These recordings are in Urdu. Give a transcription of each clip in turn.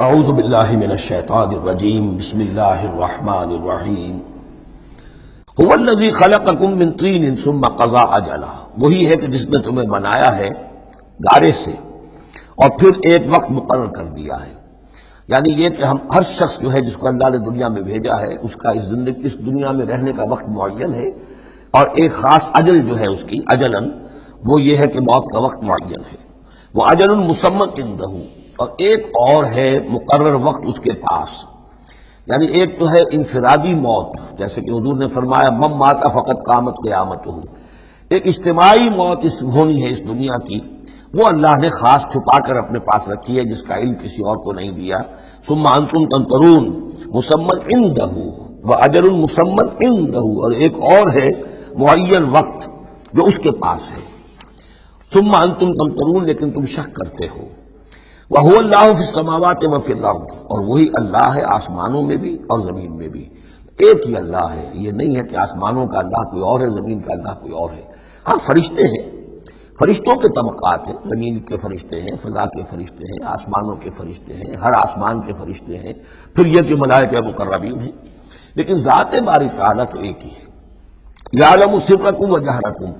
اعوذ باللہ من الشیطان الرجیم بسم اللہ الرحمن الرحیم هو الذی خلقکم من طین ثم قضى اجلا، وہی ہے کہ جس نے تمہیں بنایا ہے گارے سے اور پھر ایک وقت مقرر کر دیا ہے. یعنی یہ کہ ہم ہر شخص جو ہے جس کو اللہ نے دنیا میں بھیجا ہے اس کا اس دنیا میں رہنے کا وقت معین ہے، اور ایک خاص اجل جو ہے اس کی اجلاً وہ یہ ہے کہ موت کا وقت معین ہے. وہ اجل مسمى عنده، اور ایک اور ہے مقرر وقت اس کے پاس. یعنی ایک تو ہے انفرادی موت، جیسے کہ حضور نے فرمایا من مات فقط قامت قیامتہ، ایک اجتماعی موت ہونی ہے اس دنیا کی، وہ اللہ نے خاص چھپا کر اپنے پاس رکھی ہے جس کا علم کسی اور کو نہیں دیا. ثم انتم تنظرون مسمى عنده واجل مسمى عنده، اور ایک اور ہے معین وقت جو اس کے پاس ہے. ثم انتم تنظرون، لیکن تم شک کرتے ہو. وَهُوَ اللَّهُ فِي السَّمَاوَاتِ وَفِي الْأَرْضِ، اور وہی اللہ ہے آسمانوں میں بھی اور زمین میں بھی. ایک ہی اللہ ہے، یہ نہیں ہے کہ آسمانوں کا اللہ کوئی اور ہے، زمین کا اللہ کوئی اور ہے. ہاں فرشتے ہیں، فرشتوں کے طبقات ہیں، زمین کے فرشتے ہیں، فضا کے فرشتے ہیں، آسمانوں کے فرشتے ہیں، ہر آسمان کے فرشتے ہیں، پھر یہ کہ ملائکہ مقربین ہیں، لیکن ذات باری تعالیٰ تو ایک ہی ہے. یعلم سرکم و جہرکم،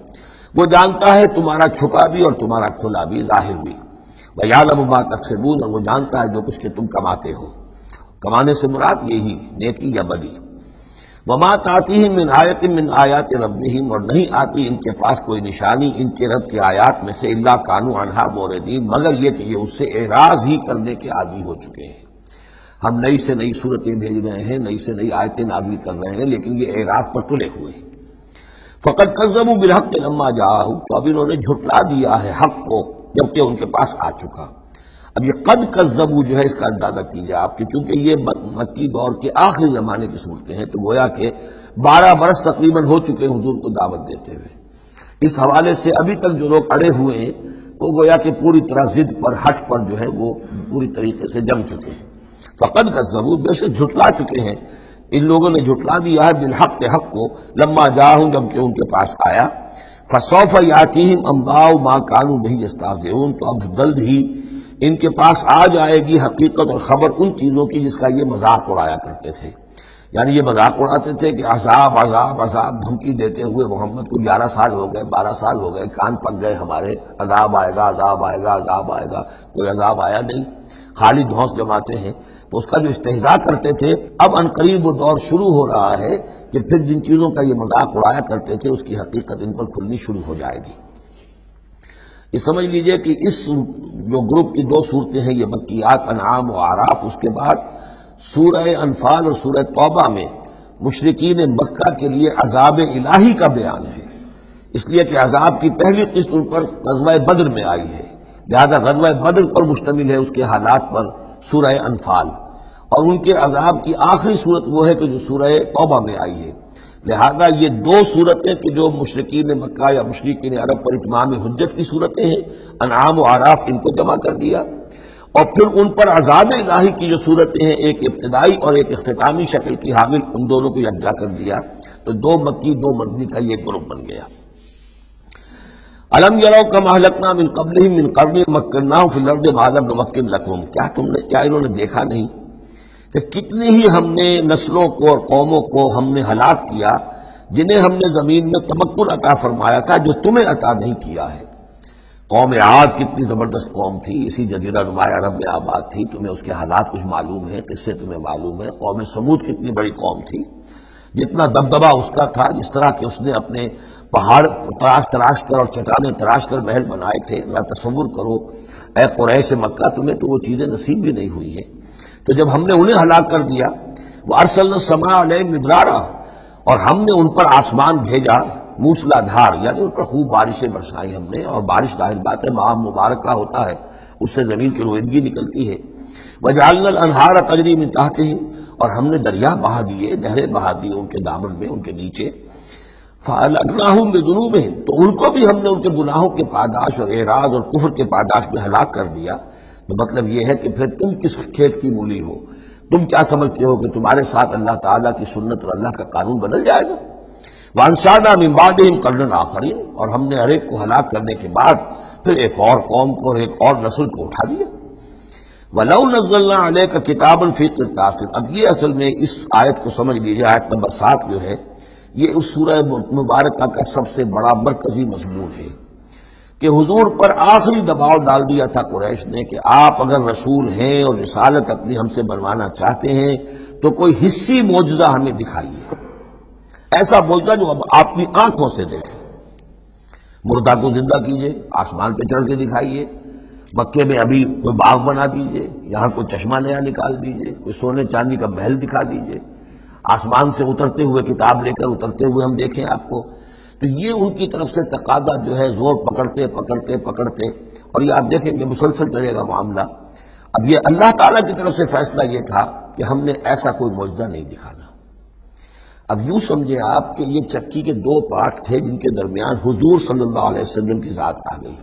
وہ جانتا ہے تمہارا چھپا بھی اور تمہارا کھلا بھی، ظاہر بھی. وَيَعْلَمُ مَا تَكْسِبُونَ، اور وہ جانتا ہے جو کچھ کہ تم کماتے ہو. کمانے سے مراد یہی نیکی یا بدی. وَمَا تَأْتِيهِم مِّنْ آیَةٍ مِّنْ آیَاتِ رَبِّهِمْ، اور نہیں آتی ان کے پاس کوئی نشانی ان کے رب کی آیات میں سے، إِلَّا كَانُوا عَنْهَا مُعْرِضِينَ، مگر یہ کہ یہ اس سے اعراض ہی کرنے کے عادی ہو چکے ہیں. ہم نئی سے نئی صورتیں بھیج رہے ہیں، نئی سے نئی آیتیں نازل کر رہے ہیں، لیکن یہ اعراض پر تلے ہوئے ہیں. فَقَدْ كَذَّبُوا بِالْحَقِّ لَمَّا جَاءَهُمْ، تو اب انہوں نے جھٹلا دیا ہے حق کو جبکہ ان کے پاس آ چکا. اب یہ قد کذبوا جو ہے اس کا اندازہ کیجیے آپ، کہ چونکہ یہ مکی دور کے آخری زمانے کی صورتیں ہیں تو گویا کہ 12 برس تقریباً ہو چکے حضور کو دعوت دیتے ہوئے. اس حوالے سے ابھی تک جو لوگ اڑے ہوئے ہیں وہ گویا کہ پوری طرح ضد پر ہٹ پر جو ہے وہ پوری طریقے سے جم چکے ہیں. فقد کذبوا، بے شک جھٹلا چکے ہیں ان لوگوں نے، جھٹلا دیا ہے بالحق حق کو، لما جاءہم جبکہ ان کے پاس آیا. فسوف یاتیہم انباء ما کانوا بہ یستہزئون، تو اب جلد ہی ان کے پاس آ جائے گی حقیقت اور خبر ان چیزوں کی جس کا یہ مذاق اڑایا کرتے تھے. یعنی یہ مذاق اڑاتے تھے کہ عذاب عذاب عذاب دھمکی دیتے ہوئے محمد کو 11 سال ہو گئے، 12 سال ہو گئے، کان پک گئے ہمارے، عذاب آئے گا عذاب آئے گا عذاب آئے گا. کوئی عذاب آیا نہیں، خالی دھونس جماتے ہیں. تو اس کا جو استہزاء کرتے تھے، اب عنقریب وہ دور شروع ہو رہا ہے کہ پھر جن چیزوں کا یہ مذاق اڑایا کرتے تھے اس کی حقیقت ان پر کھلنی شروع ہو جائے گی. یہ سمجھ لیجئے کہ اس جو گروپ کی 2 صورتیں ہیں، یہ مکیات انعام و اعراف، اس کے بعد سورہ انفال اور سورہ توبہ میں مشرکین مکہ کے لیے عذاب الہی کا بیان ہے. اس لیے کہ عذاب کی پہلی قسط ان پر غزوہ بدر میں آئی ہے، لہذا غزوہ بدر پر مشتمل ہے اس کے حالات پر سورہ انفال، اور ان کے عذاب کی آخری صورت وہ ہے کہ جو سورہ توبہ میں آئی ہے. لہذا یہ 2 صورتیں کہ جو مشرکین مکہ یا مشرکین عرب پر اتمام حجت کی صورتیں ہیں، انعام و اعراف، ان کو جمع کر دیا، اور پھر ان پر عذاب الہی کی جو صورتیں ہیں ایک ابتدائی اور ایک اختتامی شکل کی حامل، ان دونوں کو یکجا کر دیا. تو 2 مکی 2 مدنی کا یہ گروپ بن گیا. الم یروا کما اہلکنا من قبلہم من قرن مکناہم فی الارض ما لم نمکن لکم، کیا انہوں نے دیکھا نہیں کہ کتنی ہی ہم نے نسلوں کو اور قوموں کو ہم نے ہلاک کیا جنہیں ہم نے زمین میں تمکن عطا فرمایا تھا جو تمہیں عطا نہیں کیا ہے. قوم عاد کتنی زبردست قوم تھی، اسی جزیرہ نماء عرب میں آباد تھی، تمہیں اس کے حالات کچھ معلوم ہیں، قصے تمہیں معلوم ہیں. قوم سمود کتنی بڑی قوم تھی، جتنا دبدبہ اس کا تھا، جس طرح کہ اس نے اپنے پہاڑ تراش کر اور چٹانیں تراش کر محل بنائے تھے. ذرا تصور کرو اے قریش مکہ، تمہیں تو وہ چیزیں نصیب بھی نہیں ہوئی ہیں. تو جب ہم نے انہیں ہلاک کر دیا، وَأَرْسَلْنَا السَّمَاءَ عَلَيْهِم مِّدْرَارًا، اور ہم نے ان پر آسمان بھیجا موسلا دھار، یعنی ان پر خوب بارشیں برسائی ہم نے. اور بارش ظاہر بات ہے ماہ مبارکہ ہوتا ہے، اس سے زمین کی رویدگی نکلتی ہے. وَجَعَلْنَا الْأَنْهَارَ تَجْرِي مِن تَحْتِهِمْ، اور ہم نے دریا بہا دیے، نہریں بہا دی ان کے دامن میں، ان کے نیچے. فَأَهْلَكْنَاهُمْ بِذُنُوبِهِمْ، تو ان کو بھی ہم نے ان کے گناہوں کے پاداش اور اعراض اور کفر کے پاداش میں ہلاک کر دیا. تو مطلب یہ ہے کہ پھر تم کس کھیت کی مولی ہو؟ تم کیا سمجھتے ہو کہ تمہارے ساتھ اللہ تعالیٰ کی سنت اور اللہ کا قانون بدل جائے گا؟ وَأَنشَأْنَا مِن بَعْدِهِمْ قَرْنًا آخَرِينَ، اور ہم نے ہر ایک کو ہلاک کرنے کے بعد پھر ایک اور قوم کو اور ایک اور نسل کو اٹھا دیا. وَلَوْ نَزَّلْنَا عَلَيْكَ كِتَابًا فِي قِرْطَاسٍ. اب یہ اصل میں اس آیت کو سمجھ لیجیے، آیت نمبر 7 جو ہے یہ اس سورہ مبارکہ کا سب سے بڑا مرکزی مضمون ہے کہ حضور پر آخری دباؤ ڈال دیا تھا قریش نے کہ آپ اگر رسول ہیں اور رسالت اپنی ہم سے بنوانا چاہتے ہیں تو کوئی حصی معجزہ ہمیں دکھائیے، ایسا معجزہ جو اب آپ کی آنکھوں سے دیکھیں. مردہ کو زندہ کیجئے، آسمان پہ چڑھ کے دکھائیے، مکے میں ابھی کوئی باغ بنا دیجئے، یہاں کوئی چشمہ نیا نکال دیجئے، کوئی سونے چاندی کا محل دکھا دیجئے، آسمان سے اترتے ہوئے کتاب لے کر اترتے ہوئے ہم دیکھیں آپ کو. تو یہ ان کی طرف سے تقاضا جو ہے زور پکڑتے اور یہ آپ دیکھیں کہ مسلسل چلے گا معاملہ. اب یہ اللہ تعالیٰ کی طرف سے فیصلہ یہ تھا کہ ہم نے ایسا کوئی معجزہ نہیں دکھانا. اب یوں سمجھیں آپ کہ یہ چکی کے 2 پارٹ تھے جن کے درمیان حضور صلی اللہ علیہ وسلم کی ذات آ گئی.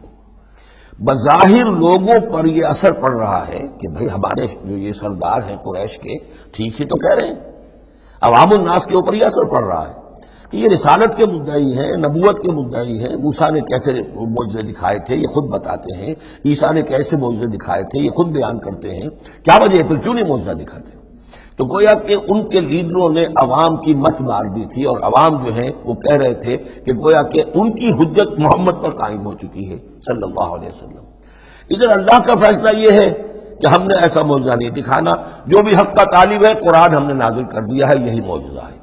بظاہر لوگوں پر یہ اثر پڑ رہا ہے کہ بھئی ہمارے جو یہ سردار ہیں قریش کے ٹھیک ہی تو کہہ رہے ہیں، عوام الناس کے اوپر یہ اثر پڑ رہا ہے کہ یہ رسالت کے مدعی ہیں، نبوت کے مدعی ہیں. موسیٰ نے کیسے معجزے دکھائے تھے یہ خود بتاتے ہیں، عیسیٰ نے کیسے معجزے دکھائے تھے یہ خود بیان کرتے ہیں. کیا وجہ ہے پھر کیوں نہیں معجزہ دکھاتے؟ تو گویا کہ ان کے لیڈروں نے عوام کی مت مار دی تھی اور عوام جو ہیں وہ کہہ رہے تھے کہ گویا کہ ان کی حجت محمد پر قائم ہو چکی ہے صلی اللہ علیہ وسلم. ادھر اللہ کا فیصلہ یہ ہے کہ ہم نے ایسا معجزہ نہیں دکھانا، جو بھی حق کا طالب ہے قرآن ہم نے نازل کر دیا ہے، یہی معجزہ ہے.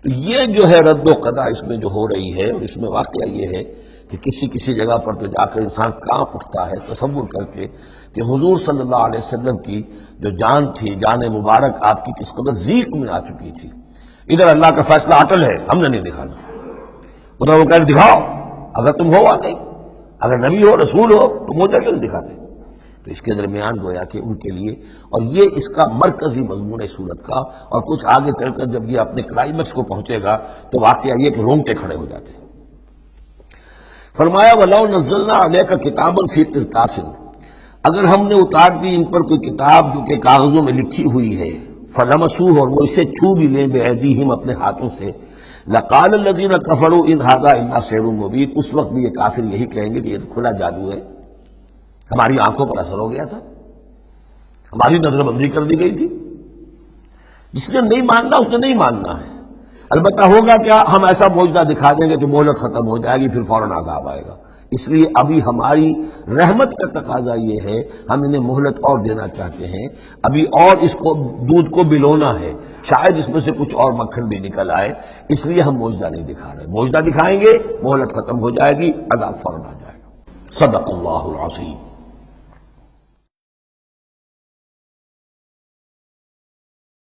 تو یہ جو ہے رد و قضا اس میں جو ہو رہی ہے، اور اس میں واقعہ یہ ہے کہ کسی جگہ پر تو جا کر انسان کانپ اٹھتا ہے تصور کر کے کہ حضور صلی اللہ علیہ وسلم کی جو جان تھی، جان مبارک آپ کی کس قدر ضیق میں آ چکی تھی. ادھر اللہ کا فیصلہ اٹل ہے، ہم نے نہیں دکھانا. ادھر وہ کہہ دکھاؤ، اگر تم ہو واقعی، اگر نبی ہو رسول ہو تو معجزہ کیوں نہیں دکھاتے؟ تو اس کے درمیان گویا کہ ان کے لیے، اور یہ اس کا مرکزی مضمون ہے صورت کا. اور کچھ آگے چل کر جب یہ اپنے کلائمیکس کو پہنچے گا تو واقعہ یہ کہ رونگٹے کھڑے ہو جاتے ہیں. فرمایا وَلَوْ نَزَّلْنَا عَلَيْكَ كِتَابًا فِي قِرْطَاسٍ. اگر ہم نے اتار دی ان پر کوئی کتاب جو کہ کاغذوں میں لکھی ہوئی ہے، فَلَمَسُوهُ، اور وہ اسے چھو بھی لیں بِأَيْدِيهِمْ اپنے ہاتھوں سے، لَقَالَ الَّذِينَ كَفَرُوا إِنْ هَذَا إِلَّا سِحْرٌ مُبِينٌ. اس وقت بھی یہ کافر یہی کہیں گے کہ یہ تو کھلا جادو ہے، ہماری آنکھوں پر اثر ہو گیا تھا، ہماری نظر بندی کر دی گئی تھی. جس نے نہیں ماننا اس نے نہیں ماننا ہے. البتہ ہوگا کیا، ہم ایسا معجزہ دکھا دیں گے کہ مہلت ختم ہو جائے گی، پھر فوراً عذاب آئے گا. اس لیے ابھی ہماری رحمت کا تقاضا یہ ہے، ہم انہیں مہلت اور دینا چاہتے ہیں، ابھی اور اس کو دودھ کو بلونا ہے، شاید اس میں سے کچھ اور مکھن بھی نکل آئے. اس لیے ہم معجزہ نہیں دکھا رہے. معجزہ دکھائیں گے مہلت ختم ہو جائے گی، عذاب فوراً آ جائے گا. صدق اللہ العظیم.